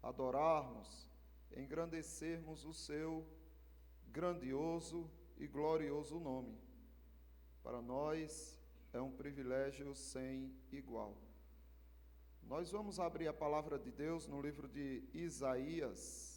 adorarmos, engrandecermos o seu grandioso e glorioso nome. Para nós é um privilégio sem igual. Nós vamos abrir a palavra de Deus no livro de Isaías.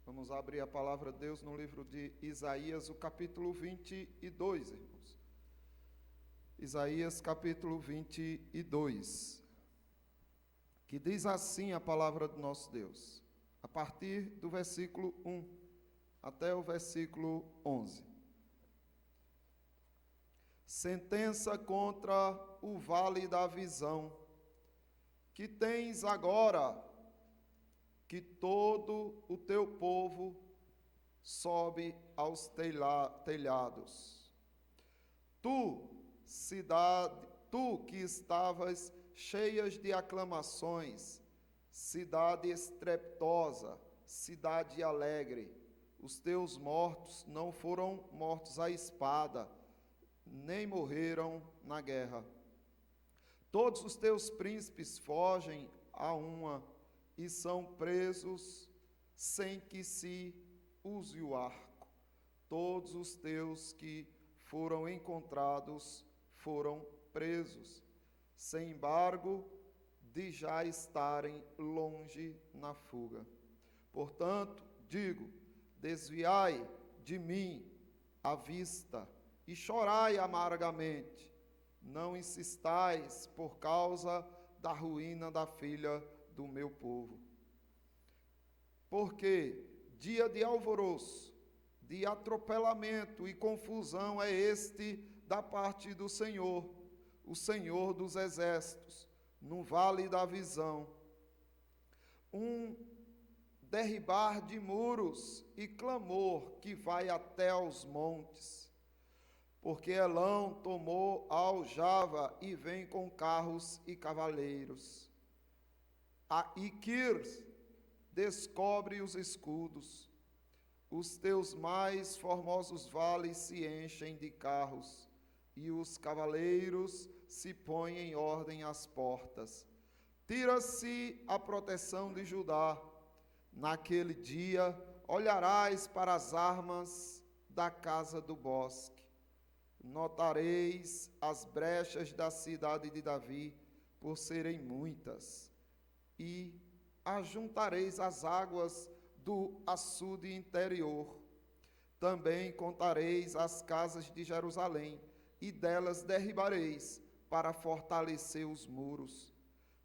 Vamos abrir a palavra de Deus no livro de Isaías, o capítulo 22, irmãos. Isaías, capítulo 22, que diz assim a palavra do nosso Deus, a partir do versículo 1 até o versículo 11. Sentença contra o vale da visão, que tens agora, que todo o teu povo sobe aos telhados. Tu que estavas cheias de aclamações, cidade estrepitosa, cidade alegre, os teus mortos não foram mortos à espada, nem morreram na guerra. Todos os teus príncipes fogem a uma, e são presos sem que se use o arco. Todos os teus que foram encontrados foram presos, sem embargo de já estarem longe na fuga. Portanto, digo, desviai de mim a vista e chorai amargamente. Não insistais por causa da ruína da filha do meu povo. Porque dia de alvoroço, de atropelamento e confusão é este da parte do Senhor, o Senhor dos exércitos, no vale da visão. Um derribar de muros e clamor que vai até aos montes. Porque Elão tomou a aljava e vem com carros e cavaleiros. E Quir descobre os escudos, os teus mais formosos vales se enchem de carros, e os cavaleiros se põem em ordem às portas. Tira-se a proteção de Judá, naquele dia olharás para as armas da casa do bosque, notareis as brechas da cidade de Davi, por serem muitas, e ajuntareis as águas do açude interior. Também contareis as casas de Jerusalém, e delas derribareis, para fortalecer os muros.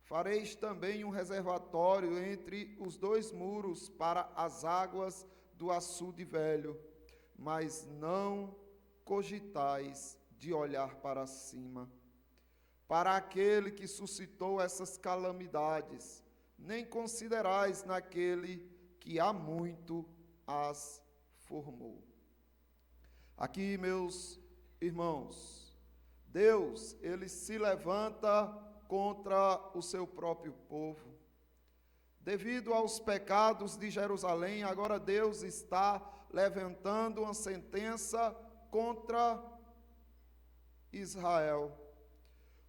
Fareis também um reservatório entre os dois muros para as águas do açude velho, mas não cogitais de olhar para cima, para aquele que suscitou essas calamidades, nem considerais naquele que há muito as formou. Aqui, meus irmãos, Deus, ele se levanta contra o seu próprio povo. Devido aos pecados de Jerusalém, agora Deus está levantando uma sentença contra Israel.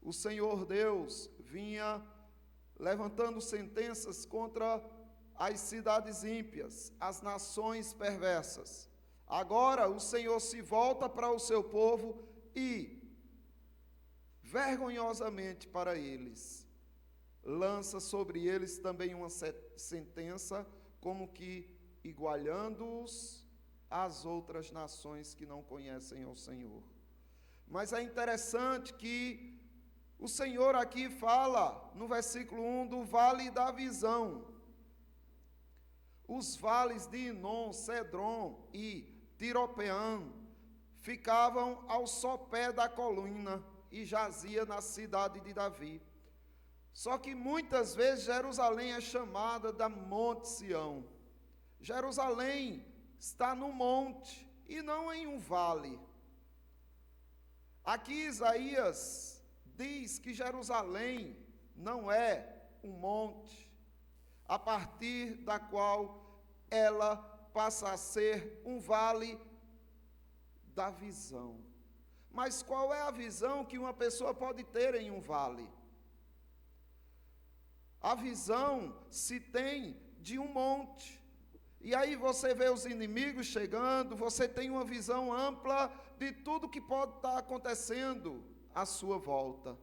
O Senhor Deus vinha levantando sentenças contra as cidades ímpias, as nações perversas. Agora o Senhor se volta para o seu povo e, vergonhosamente para eles, lança sobre eles também uma sentença, como que igualando-os às outras nações que não conhecem ao Senhor. Mas é interessante que o Senhor aqui fala, no versículo 1, do vale da visão. Os vales de Inom, Cedron e Tiropeã ficavam ao sopé da colina e jazia na cidade de Davi. Só que muitas vezes Jerusalém é chamada da Monte Sião. Jerusalém está no monte e não em um vale. Aqui Isaías diz que Jerusalém não é um monte, a partir da qual ela passa a ser um vale da visão. Mas qual é a visão que uma pessoa pode ter em um vale? A visão se tem de um monte. E aí você vê os inimigos chegando, você tem uma visão ampla de tudo que pode estar acontecendo à sua volta.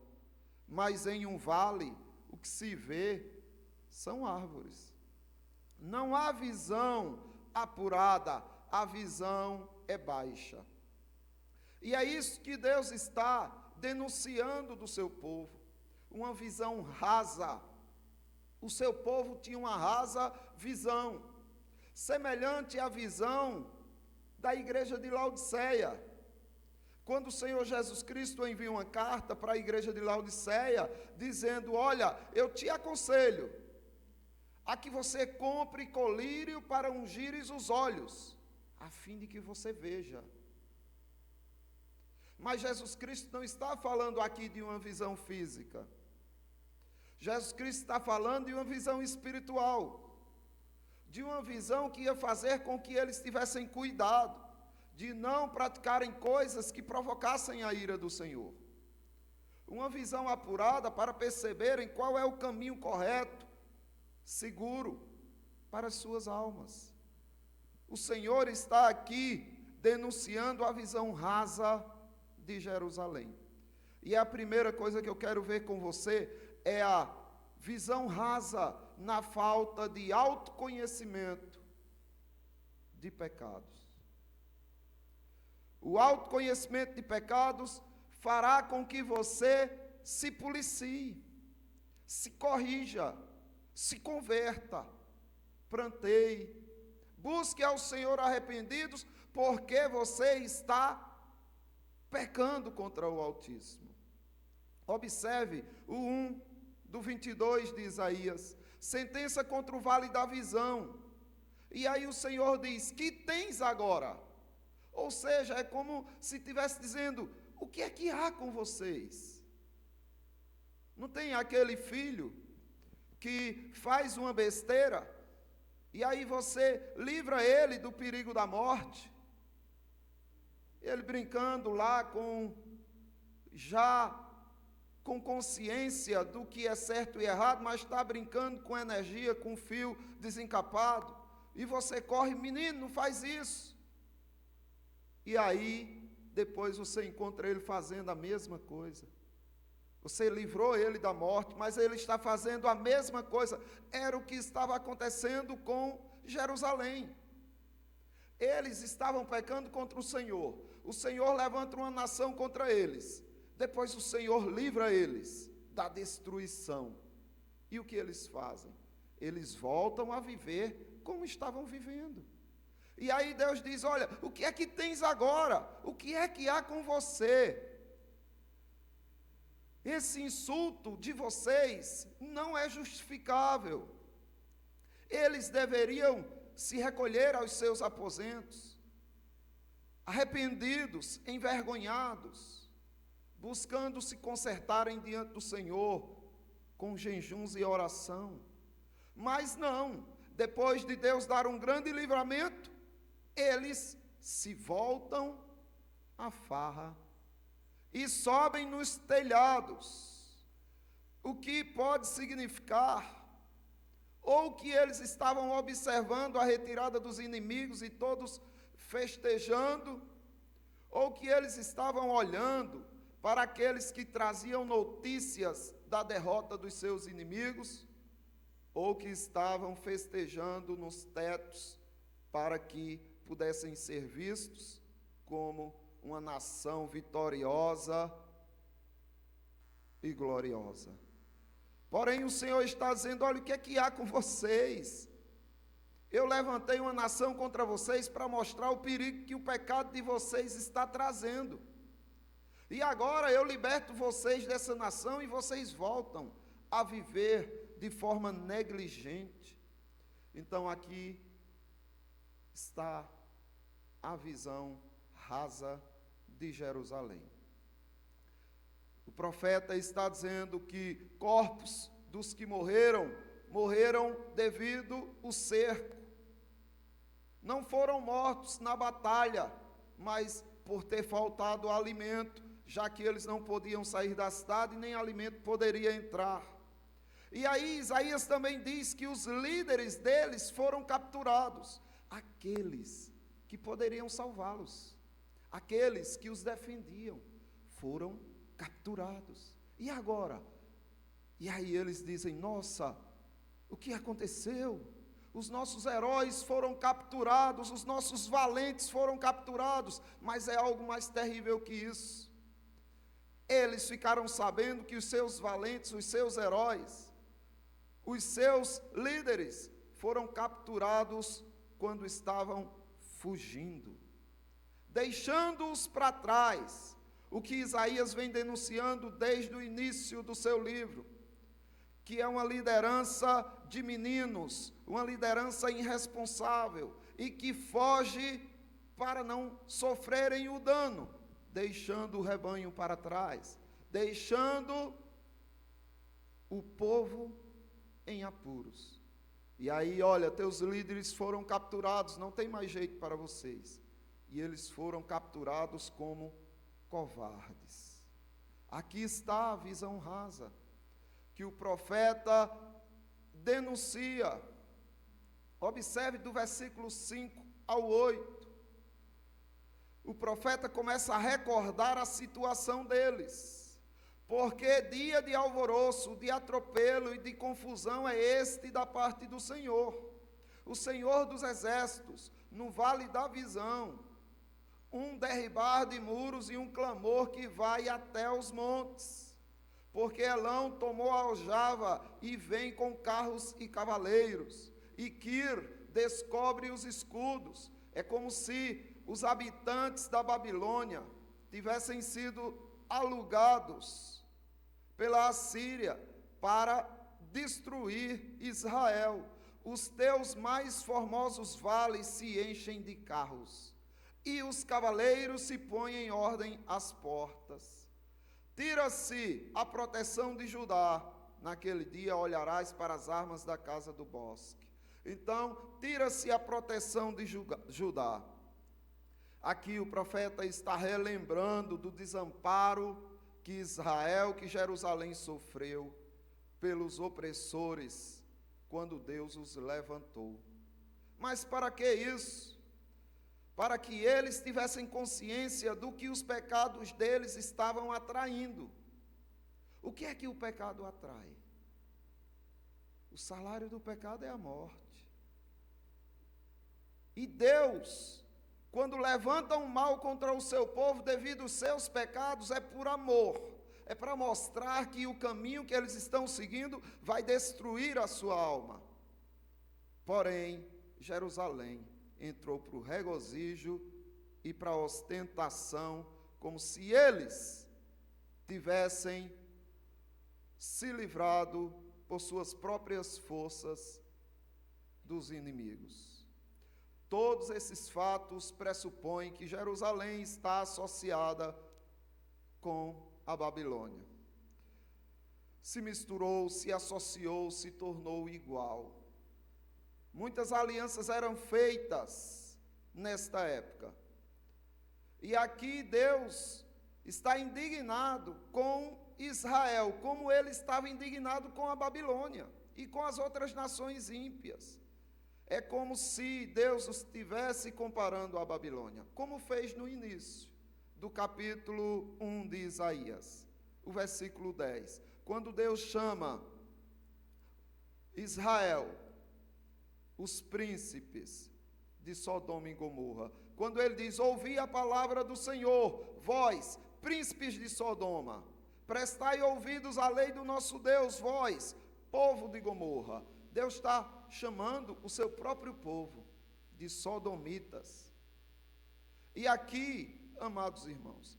Mas em um vale, o que se vê são árvores. Não há visão apurada, a visão é baixa. E é isso que Deus está denunciando do seu povo, uma visão rasa. O seu povo tinha uma rasa visão, semelhante à visão da igreja de Laodiceia. Quando o Senhor Jesus Cristo envia uma carta para a igreja de Laodiceia, dizendo: olha, eu te aconselho a que você compre colírio para ungires os olhos, a fim de que você veja. Mas Jesus Cristo não está falando aqui de uma visão física. Jesus Cristo está falando de uma visão espiritual, de uma visão que ia fazer com que eles tivessem cuidado de não praticarem coisas que provocassem a ira do Senhor. Uma visão apurada para perceberem qual é o caminho correto, seguro para as suas almas. O Senhor está aqui denunciando a visão rasa de Jerusalém. E a primeira coisa que eu quero ver com você é a visão rasa na falta de autoconhecimento de pecados. O autoconhecimento de pecados fará com que você se policie, se corrija, se converta, pranteie, busque ao Senhor arrependidos, porque você está pecando contra o Altíssimo. Observe o 1 do 22 de Isaías, sentença contra o vale da visão. E aí o Senhor diz: que tens agora? Ou seja, é como se estivesse dizendo: o que é que há com vocês? Não tem aquele filho que faz uma besteira, e aí você livra ele do perigo da morte, ele brincando lá já com consciência do que é certo e errado, mas está brincando com energia, com fio desencapado, e você corre: menino, não faz isso. E aí, depois você encontra ele fazendo a mesma coisa. Você livrou ele da morte, mas ele está fazendo a mesma coisa. Era o que estava acontecendo com Jerusalém. Eles estavam pecando contra o Senhor. O Senhor levanta uma nação contra eles. Depois o Senhor livra eles da destruição. E o que eles fazem? Eles voltam a viver como estavam vivendo. E aí Deus diz: olha, o que é que tens agora? O que é que há com você? Esse insulto de vocês não é justificável. Eles deveriam se recolher aos seus aposentos, arrependidos, envergonhados, buscando se consertarem diante do Senhor, com jejuns e oração. Mas não, depois de Deus dar um grande livramento, eles se voltam à farra e sobem nos telhados. O que pode significar? Ou que eles estavam observando a retirada dos inimigos e todos festejando, ou que eles estavam olhando para aqueles que traziam notícias da derrota dos seus inimigos, ou que estavam festejando nos tetos para que pudessem ser vistos como uma nação vitoriosa e gloriosa. Porém o Senhor está dizendo: olha, o que é que há com vocês? Eu levantei uma nação contra vocês para mostrar o perigo que o pecado de vocês está trazendo. E agora eu liberto vocês dessa nação e vocês voltam a viver de forma negligente. Então aqui está a visão rasa de Jerusalém. O profeta está dizendo que corpos dos que morreram devido ao cerco. Não foram mortos na batalha, mas por ter faltado alimento, já que eles não podiam sair da cidade, nem alimento poderia entrar. E aí Isaías também diz que os líderes deles foram capturados, aqueles que poderiam salvá-los, aqueles que os defendiam, foram capturados. E agora? E aí eles dizem: nossa, o que aconteceu? Os nossos heróis foram capturados, os nossos valentes foram capturados, mas é algo mais terrível que isso. Eles ficaram sabendo que os seus valentes, os seus heróis, os seus líderes foram capturados quando estavam fugindo, deixando-os para trás. O que Isaías vem denunciando desde o início do seu livro, que é uma liderança de meninos, uma liderança irresponsável e que foge para não sofrerem o dano, deixando o rebanho para trás, deixando o povo em apuros. E aí, olha, teus líderes foram capturados, não tem mais jeito para vocês. E eles foram capturados como covardes. Aqui está a visão rasa que o profeta denuncia. Observe do versículo 5 ao 8. O profeta começa a recordar a situação deles. Porque dia de alvoroço, de atropelo e de confusão é este da parte do Senhor, o Senhor dos exércitos, no vale da visão. Um derribar de muros e um clamor que vai até os montes. Porque Elão tomou a aljava e vem com carros e cavaleiros. E Quir descobre os escudos. É como se os habitantes da Babilônia tivessem sido alugados pela Assíria para destruir Israel. Os teus mais formosos vales se enchem de carros, e os cavaleiros se põem em ordem às portas. Tira-se a proteção de Judá, naquele dia olharás para as armas da casa do bosque. Então, tira-se a proteção de Judá. Aqui o profeta está relembrando do desamparo que Israel, que Jerusalém sofreu pelos opressores, quando Deus os levantou. Mas para que isso? Para que eles tivessem consciência do que os pecados deles estavam atraindo. O que é que o pecado atrai? O salário do pecado é a morte. E Deus, quando levanta um mal contra o seu povo devido aos seus pecados, é por amor. É para mostrar que o caminho que eles estão seguindo vai destruir a sua alma. Porém, Jerusalém entrou para o regozijo e para a ostentação, como se eles tivessem se livrado por suas próprias forças dos inimigos. Todos esses fatos pressupõem que Jerusalém está associada com a Babilônia. Se misturou, se associou, se tornou igual. Muitas alianças eram feitas nesta época. E aqui Deus está indignado com Israel, como ele estava indignado com a Babilônia e com as outras nações ímpias. É como se Deus os estivesse comparando à Babilônia, como fez no início do capítulo 1 de Isaías, o versículo 10, quando Deus chama Israel, os príncipes de Sodoma e Gomorra, quando ele diz: ouvi a palavra do Senhor, vós, príncipes de Sodoma, prestai ouvidos à lei do nosso Deus, vós, povo de Gomorra. Deus está chamando o seu próprio povo de sodomitas. E aqui, amados irmãos,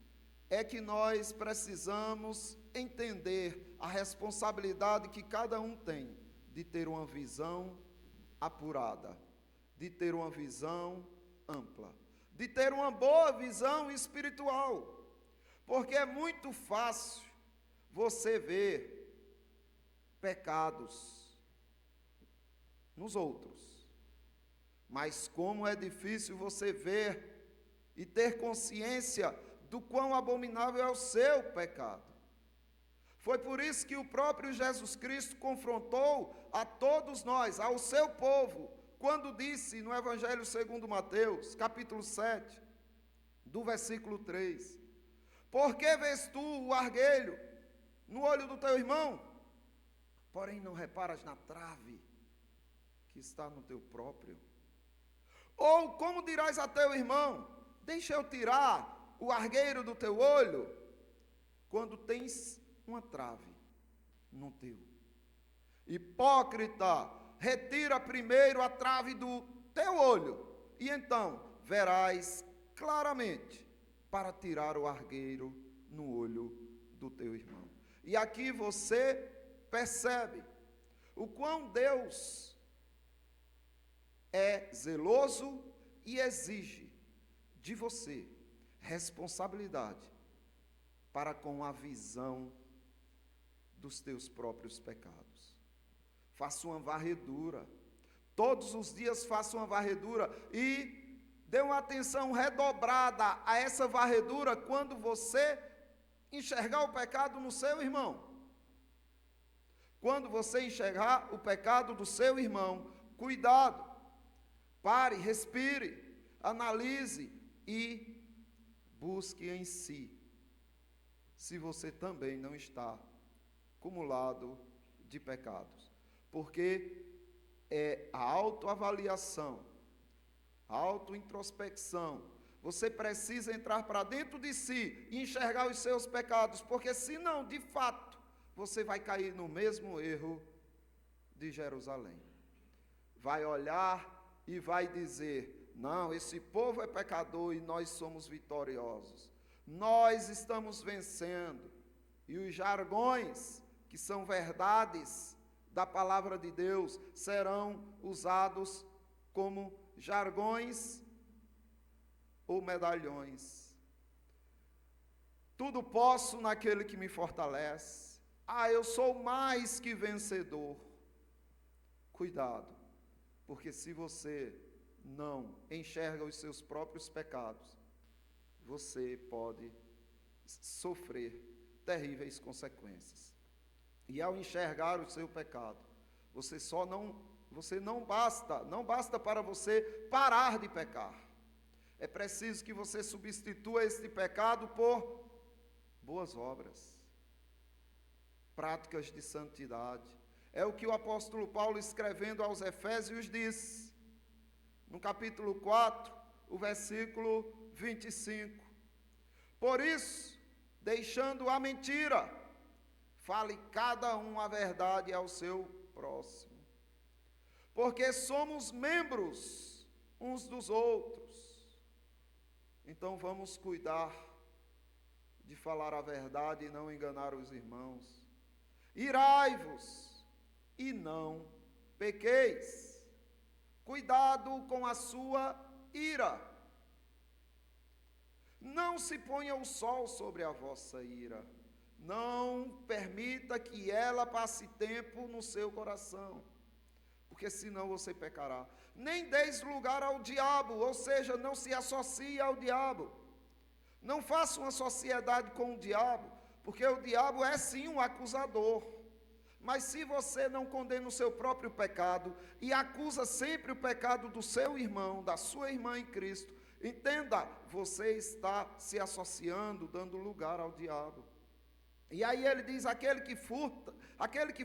é que nós precisamos entender a responsabilidade que cada um tem de ter uma visão apurada, de ter uma visão ampla, de ter uma boa visão espiritual, porque é muito fácil você vê pecados nos outros, mas como é difícil você ver e ter consciência do quão abominável é o seu pecado. Foi por isso que o próprio Jesus Cristo confrontou a todos nós, ao seu povo, quando disse no Evangelho segundo Mateus, capítulo 7, do versículo 3, por que vês tu o argueiro no olho do teu irmão, porém não reparas na trave que está no teu próprio? Ou como dirás a teu irmão, deixa eu tirar o argueiro do teu olho, quando tens uma trave no teu? Hipócrita, retira primeiro a trave do teu olho, e então verás claramente para tirar o argueiro no olho do teu irmão. E aqui você percebe o quão Deus é zeloso e exige de você responsabilidade para com a visão dos teus próprios pecados. Faça uma varredura, todos os dias faça uma varredura e dê uma atenção redobrada a essa varredura quando você enxergar o pecado no seu irmão. Quando você enxergar o pecado do seu irmão, cuidado, pare, respire, analise e busque em si, se você também não está acumulado de pecados. Porque é a autoavaliação, a autointrospecção. Você precisa entrar para dentro de si e enxergar os seus pecados, porque senão, de fato, você vai cair no mesmo erro de Jerusalém. Vai olhar e vai dizer, não, esse povo é pecador e nós somos vitoriosos. Nós estamos vencendo. E os jargões, que são verdades da palavra de Deus, serão usados como jargões ou medalhões. Tudo posso naquele que me fortalece. Eu sou mais que vencedor. Cuidado, porque se você não enxerga os seus próprios pecados, você pode sofrer terríveis consequências. E ao enxergar o seu pecado, não basta para você parar de pecar. É preciso que você substitua este pecado por boas obras, práticas de santidade. É o que o apóstolo Paulo, escrevendo aos Efésios, diz, no capítulo 4, o versículo 25. Por isso, deixando a mentira, fale cada um a verdade ao seu próximo, porque somos membros uns dos outros. Então vamos cuidar de falar a verdade e não enganar os irmãos. Irai-vos e não pequeis. Cuidado com a sua ira. Não se ponha o sol sobre a vossa ira. Não permita que ela passe tempo no seu coração, porque senão você pecará. Nem deis lugar ao diabo, ou seja, não se associe ao diabo. Não faça uma sociedade com o diabo, porque o diabo é sim um acusador. Mas se você não condena o seu próprio pecado e acusa sempre o pecado do seu irmão, da sua irmã em Cristo, entenda, você está se associando, dando lugar ao diabo. E aí ele diz, aquele que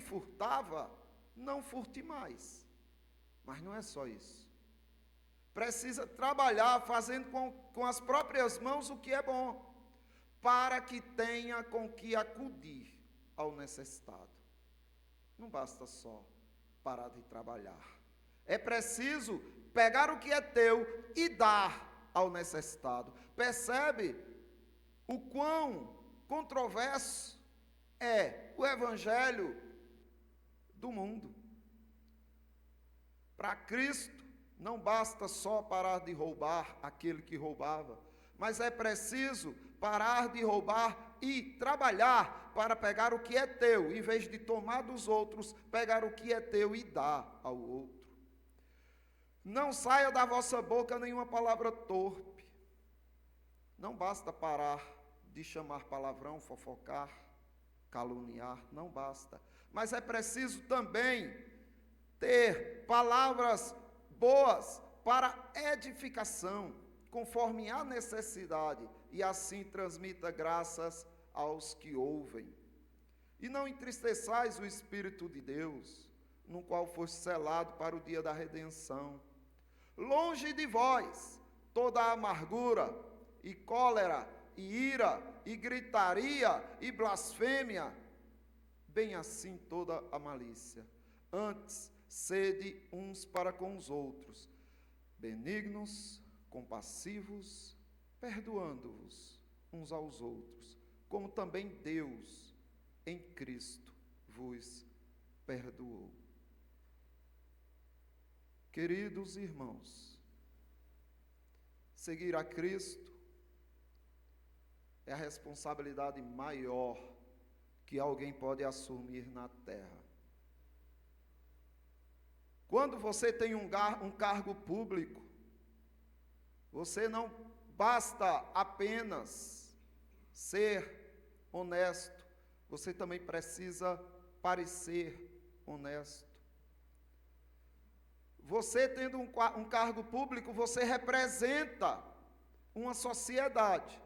furtava, não furte mais. Mas não é só isso. Precisa trabalhar fazendo com as próprias mãos o que é bom, para que tenha com que acudir ao necessitado. Não basta só parar de trabalhar. É preciso pegar o que é teu e dar ao necessitado. Percebe o quão controverso é o evangelho do mundo? Para Cristo, não basta só parar de roubar aquele que roubava, mas é preciso parar de roubar e trabalhar para pegar o que é teu, em vez de tomar dos outros, pegar o que é teu e dar ao outro. Não saia da vossa boca nenhuma palavra torpe. Não basta parar de chamar palavrão, fofocar, caluniar, não basta. Mas é preciso também ter palavras boas para edificação, conforme a necessidade, e assim transmita graças aos que ouvem. E não entristeçais o Espírito de Deus, no qual foste selado para o dia da redenção. Longe de vós toda a amargura, e cólera, e ira, e gritaria, e blasfêmia, bem assim toda a malícia. Antes, sede uns para com os outros, benignos, compassivos, perdoando-vos uns aos outros, como também Deus, em Cristo, vos perdoou. Queridos irmãos, seguir a Cristo é a responsabilidade maior que alguém pode assumir na terra. Quando você tem um cargo público, você não basta apenas ser honesto, você também precisa parecer honesto. Você tendo um cargo público, você representa uma sociedade.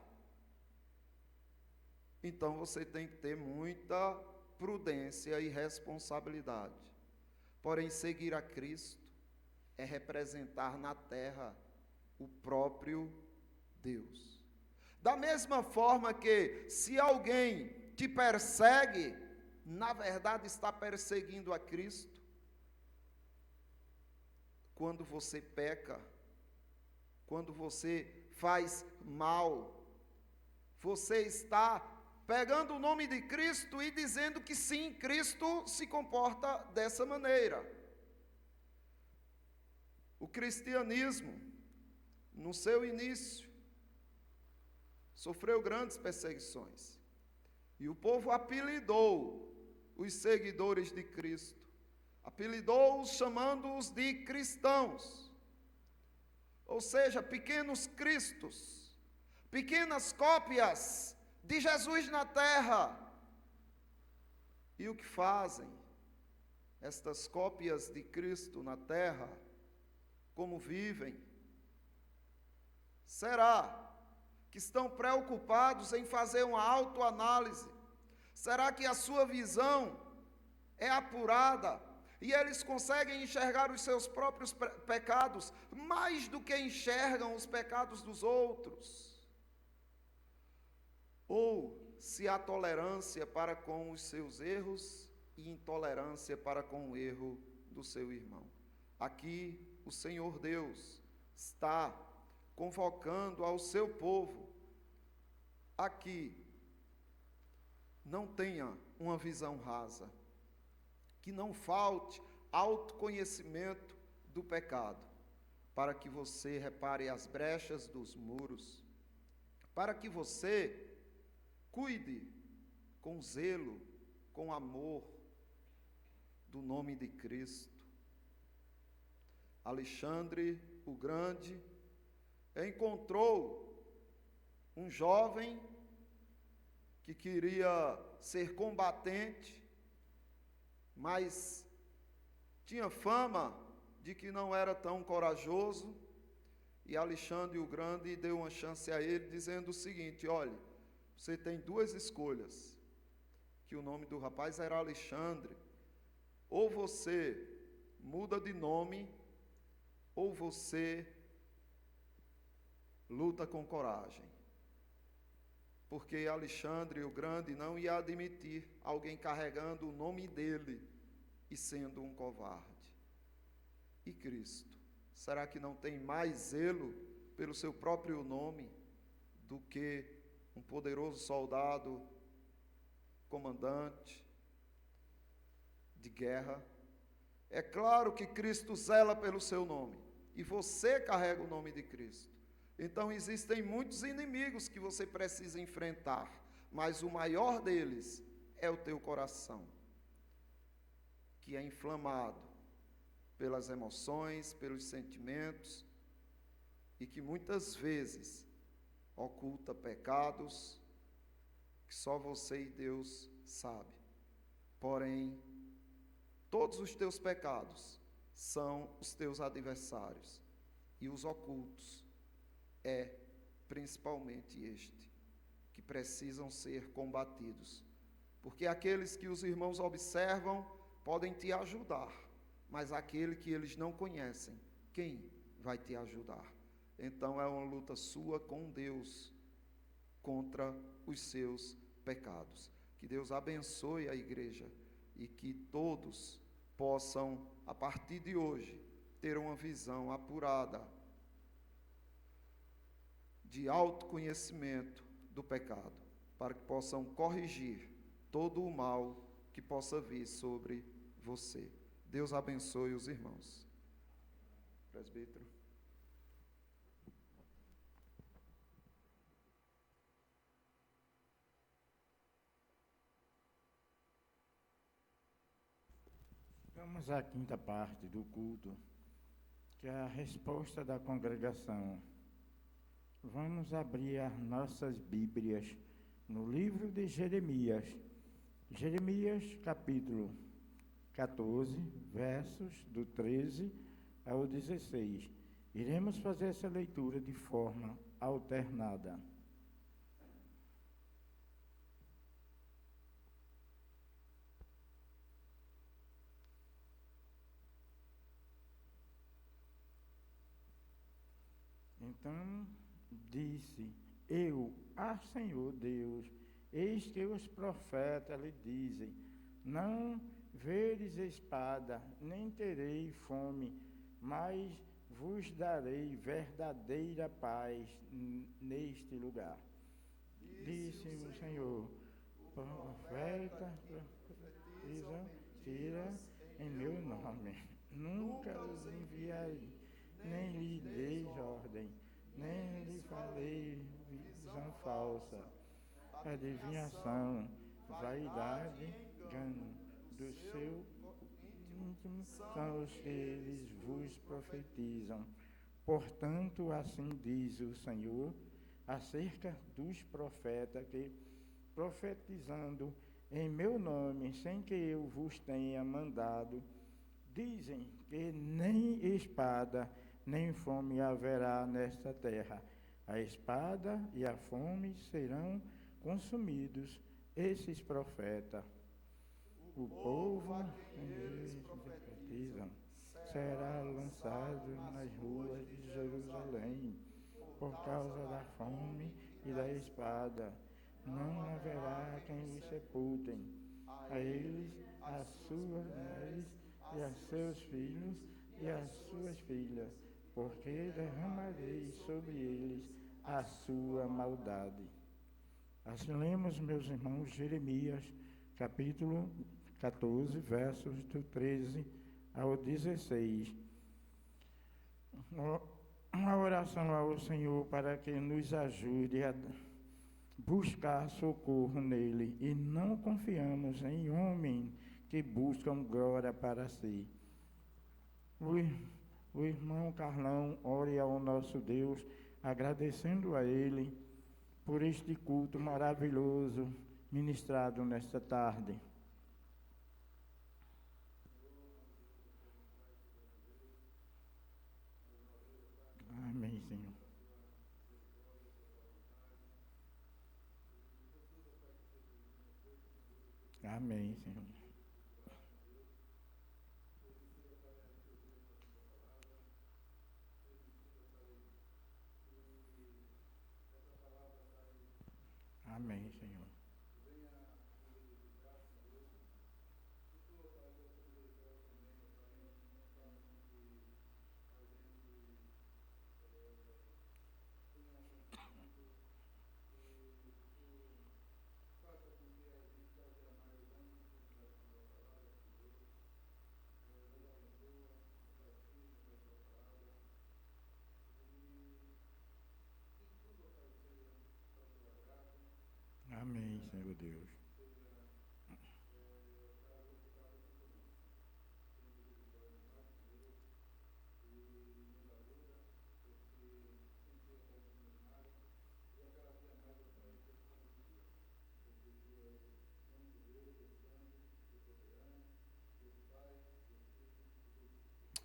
Então você tem que ter muita prudência e responsabilidade. Porém, seguir a Cristo é representar na terra o próprio Deus. Da mesma forma que, se alguém te persegue, na verdade está perseguindo a Cristo. Quando você peca, quando você faz mal, você está pegando o nome de Cristo e dizendo que sim, Cristo se comporta dessa maneira. O cristianismo, no seu início, sofreu grandes perseguições. E o povo apelidou os seguidores de Cristo, apelidou-os chamando-os de cristãos, ou seja, pequenos cristos, pequenas cópias de Jesus na terra. E o que fazem estas cópias de Cristo na terra? Como vivem? Será que estão preocupados em fazer uma autoanálise? Será que a sua visão é apurada e eles conseguem enxergar os seus próprios pecados mais do que enxergam os pecados dos outros? Ou se há tolerância para com os seus erros e intolerância para com o erro do seu irmão? Aqui o Senhor Deus está convocando ao seu povo a que não tenha uma visão rasa, que não falte autoconhecimento do pecado, para que você repare as brechas dos muros, para que você cuide com zelo, com amor do nome de Cristo. Alexandre o Grande encontrou um jovem que queria ser combatente, mas tinha fama de que não era tão corajoso, e Alexandre o Grande deu uma chance a ele, dizendo o seguinte: olha, você tem duas escolhas, que o nome do rapaz era Alexandre, ou você muda de nome, ou você luta com coragem. Porque Alexandre o Grande não ia admitir alguém carregando o nome dele e sendo um covarde. E Cristo, será que não tem mais zelo pelo seu próprio nome do que um poderoso soldado, comandante de guerra? É claro que Cristo zela pelo seu nome, e você carrega o nome de Cristo. Então existem muitos inimigos que você precisa enfrentar, mas o maior deles é o teu coração, que é inflamado pelas emoções, pelos sentimentos, e que muitas vezes oculta pecados que só você e Deus sabe. Porém, todos os teus pecados são os teus adversários, e os ocultos é principalmente este, que precisam ser combatidos. Porque aqueles que os irmãos observam podem te ajudar, mas aquele que eles não conhecem, quem vai te ajudar? Então é uma luta sua com Deus contra os seus pecados. Que Deus abençoe a igreja e que todos possam, a partir de hoje, ter uma visão apurada de autoconhecimento do pecado, para que possam corrigir todo o mal que possa vir sobre você. Deus abençoe os irmãos. Presbítero. Vamos à quinta parte do culto, que é a resposta da congregação. Vamos abrir as nossas Bíblias no livro de Jeremias. Jeremias, capítulo 14, versos do 13 ao 16. Iremos fazer essa leitura de forma alternada. Então, disse eu, Senhor Deus, eis que os profetas lhe dizem, não veres espada, nem terei fome, mas vos darei verdadeira paz neste lugar. Disse o Senhor, profeta, profetizam, tira em meu nome, nunca os enviarei, nem lhe dei ordem, nem lhe falei visão falsa, adivinhação, vaidade, engano, do seu íntimo são os que eles vos profetizam. Portanto, assim diz o Senhor, acerca dos profetas que, profetizando em meu nome, sem que eu vos tenha mandado, dizem que nem espada, nem fome haverá nesta terra. A espada e a fome serão consumidos, esses profetas. O povo que eles profetizam será lançado nas ruas de Jerusalém, por causa da fome e da espada. Não haverá quem os sepultem. A eles, as suas mulheres e a seus filhos e as suas filhas, porque derramarei sobre eles a sua maldade. Assim lemos, meus irmãos, Jeremias, capítulo 14, versos do 13 ao 16. Uma oração ao Senhor para que nos ajude a buscar socorro nele, e não confiamos em homens que buscam glória para si. O irmão Carlão ore ao nosso Deus, agradecendo a Ele por este culto maravilhoso ministrado nesta tarde. Amém, Senhor. Amém, Senhor. Amém, Senhor. Senhor Deus.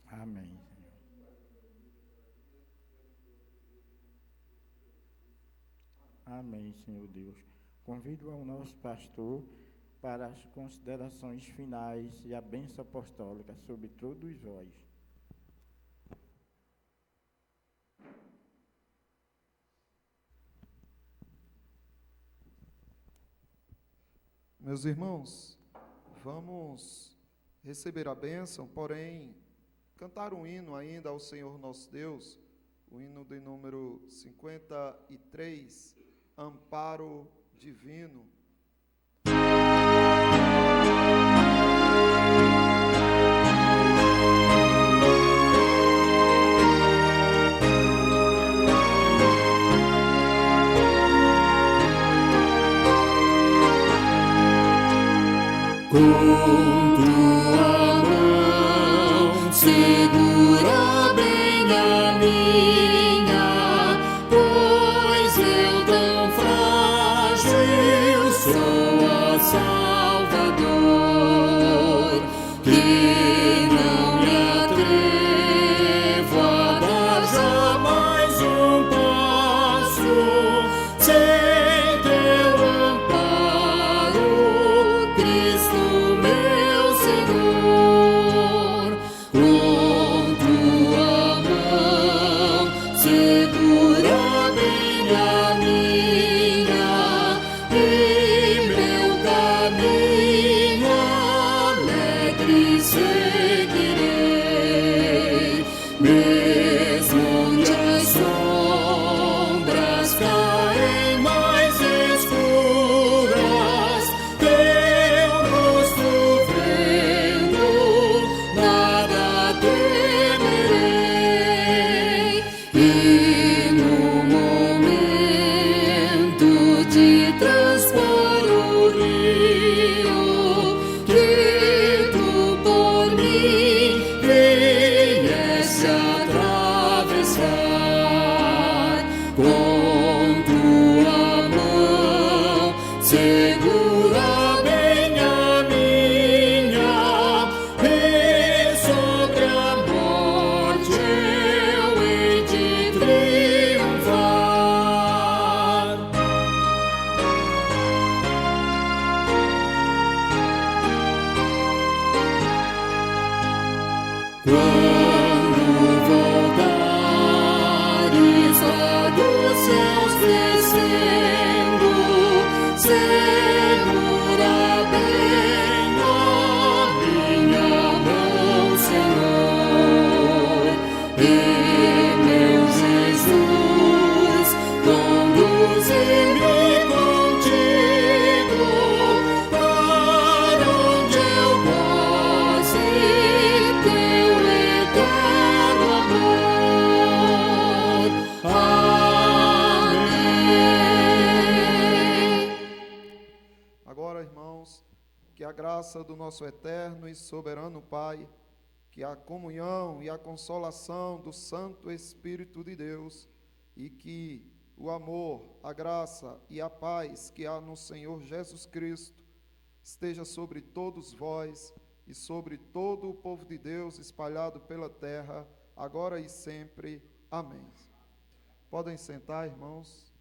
Amém, Senhor. Amém, Senhor Deus. Convido ao nosso pastor para as considerações finais e a bênção apostólica sobre todos vós. Meus irmãos, vamos receber a bênção, porém, cantar um hino ainda ao Senhor nosso Deus, o hino de número 53, Amparo Divino. Com tua mão segura bem a minha, pois eu tão frágil sou, ó Salvador, que não me atrevo a dar jamais um passo sem teu amparo, Cristo meu Senhor. Com tua mão segura bem a minha, e meu caminho alegre seguirei, mesmo onde as sombras caem mais escuras, teu rosto vendo, nada temerei. E no momento de transpor o rio que tu por mim vieste atravessar, com tua mão segura bem a minha, e sobre a morte eu hei de triunfar. Quando voltares lá dos céus descendo, segura bem a minha mão, Senhor. E meu Jesus, conduze-me contigo, para onde eu goze teu eterno amor. Amém. Agora, irmãos, que a graça do nosso eterno e soberano Pai, que a comunhão e a consolação do Santo Espírito de Deus, e que o amor, a graça e a paz que há no Senhor Jesus Cristo esteja sobre todos vós e sobre todo o povo de Deus espalhado pela terra, agora e sempre. Amém. Podem sentar, irmãos.